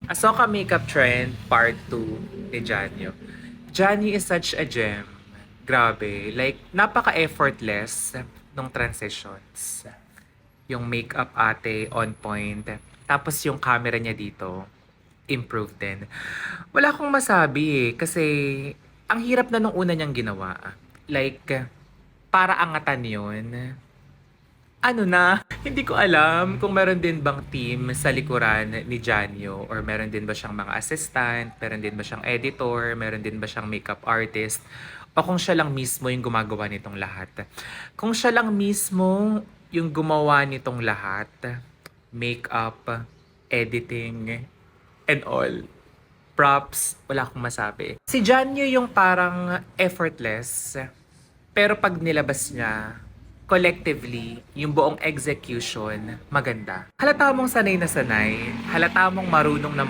Asoka Makeup Trend Part 2 ni Janyo. Johnny is such a gem. Grabe. Like, napaka-effortless nung transitions. Yung makeup ate on point. Tapos yung camera niya dito, improved din. Wala akong masabi eh. Kasi, ang hirap na nung una niyang ginawa. Like, para angatan yun. Ano na, hindi ko alam kung meron din bang team sa likuran ni Janyo or meron din ba siyang mga assistant, meron din ba siyang editor, meron din ba siyang makeup artist o kung siya lang mismo yung gumagawa nitong lahat. Kung siya lang mismo yung gumawa nitong lahat, makeup, editing, and all, props, wala akong masabi. Si Janyo yung parang effortless, pero pag nilabas niya, collectively, yung buong execution, maganda. Halata mong sanay na sanay, halata mong marunong na